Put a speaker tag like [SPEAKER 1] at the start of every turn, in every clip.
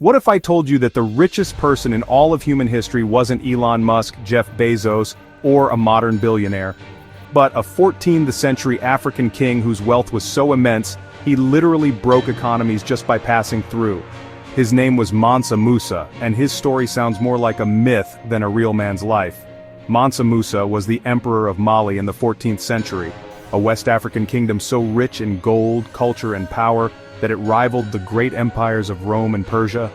[SPEAKER 1] What if I told you that the richest person in all of human history wasn't Elon Musk, Jeff Bezos, or a modern billionaire, but a 14th century African king whose wealth was so immense, he literally broke economies just by passing through. His name was Mansa Musa, and his story sounds more like a myth than a real man's life. Mansa Musa was the emperor of Mali in the 14th century, a West African kingdom so rich in gold, culture, and power that it rivaled the great empires of Rome and Persia.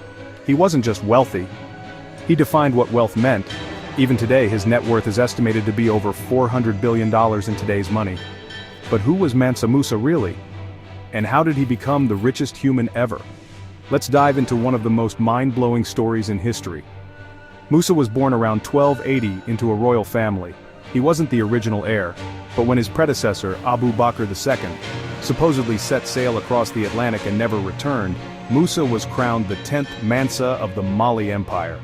[SPEAKER 1] He wasn't just wealthy. He defined what wealth meant. Even today, his net worth is estimated to be over $400 billion in today's money. But who was Mansa Musa really? And how did he become the richest human ever? Let's dive into one of the most mind-blowing stories in history. Musa was born around 1280 into a royal family. He wasn't the original heir, but when his predecessor, Abu Bakr II, supposedly set sail across the Atlantic and never returned, Musa was crowned the 10th Mansa of the Mali Empire.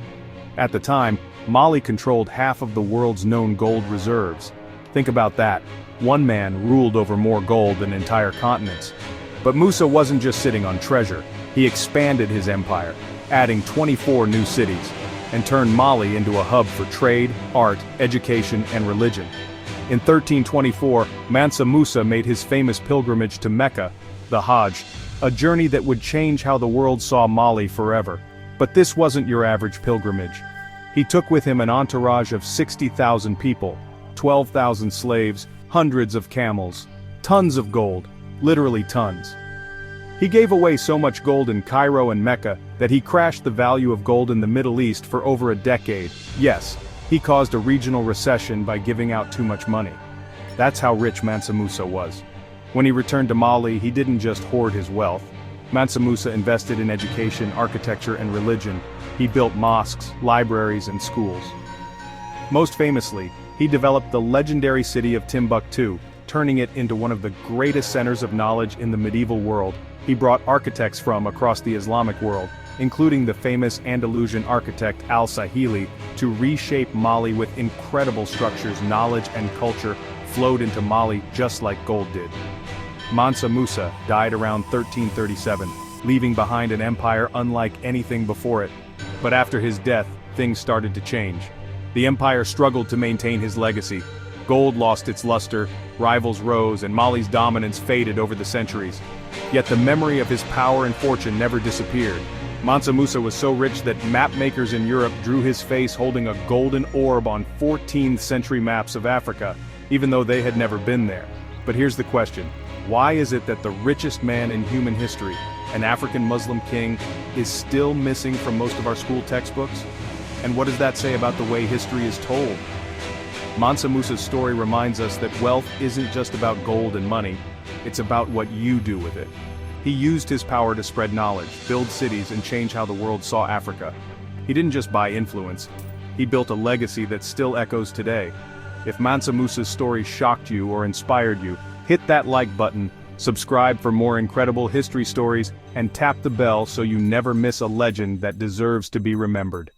[SPEAKER 1] At the time, Mali controlled half of the world's known gold reserves. Think about that. One man ruled over more gold than entire continents. But Musa wasn't just sitting on treasure. He expanded his empire, adding 24 new cities, and turned Mali into a hub for trade, art, education, and religion. In 1324, Mansa Musa made his famous pilgrimage to Mecca, the Hajj, a journey that would change how the world saw Mali forever. But this wasn't your average pilgrimage. He took with him an entourage of 60,000 people, 12,000 slaves, hundreds of camels, tons of gold, literally tons. He gave away so much gold in Cairo and Mecca that he crashed the value of gold in the Middle East for over a decade. Yes, he caused a regional recession by giving out too much money. That's how rich Mansa Musa was. When he returned to Mali, he didn't just hoard his wealth. Mansa Musa invested in education, architecture, and religion. He built mosques, libraries, and schools. Most famously, he developed the legendary city of Timbuktu, turning it into one of the greatest centers of knowledge in the medieval world. He brought architects from across the Islamic world, including the famous Andalusian architect Al-Sahili, to reshape Mali with incredible structures. Knowledge and culture flowed into Mali just like gold did. Mansa Musa died around 1337, leaving behind an empire unlike anything before it. But after his death, things started to change. The empire struggled to maintain his legacy. Gold lost its luster, rivals rose, and Mali's dominance faded over the centuries. Yet the memory of his power and fortune never disappeared. Mansa Musa was so rich that map makers in Europe drew his face holding a golden orb on 14th century maps of Africa, even though they had never been there. But here's the question. Why is it that the richest man in human history, an African Muslim king, is still missing from most of our school textbooks? And what does that say about the way history is told? Mansa Musa's story reminds us that wealth isn't just about gold and money, it's about what you do with it. He used his power to spread knowledge, build cities, and change how the world saw Africa. He didn't just buy influence, he built a legacy that still echoes today. If Mansa Musa's story shocked you or inspired you, hit that like button, subscribe for more incredible history stories, and tap the bell so you never miss a legend that deserves to be remembered.